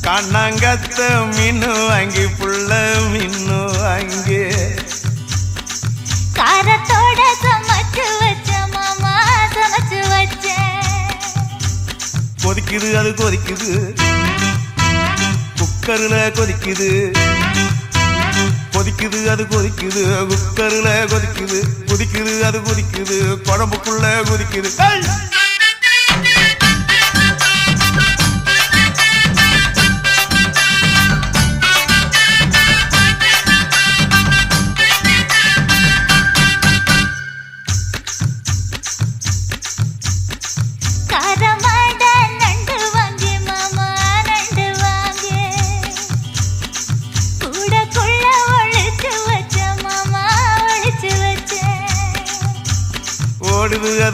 கண்ணாங்கத்த மீனு வாங்கி புள்ள மீனு வாங்கி காரத்தோட சமைச்சு வச்ச மாமா சமைச்சு வச்ச கொதிக்குது அது கொதிக்குது குக்கர்ல கொதிக்குது கொதிக்குது அது கொதிக்குது குக்கர்ல கொதிக்குது கொதிக்குது அது கொதிக்குது குழம்புக்குள்ள கொதிக்குது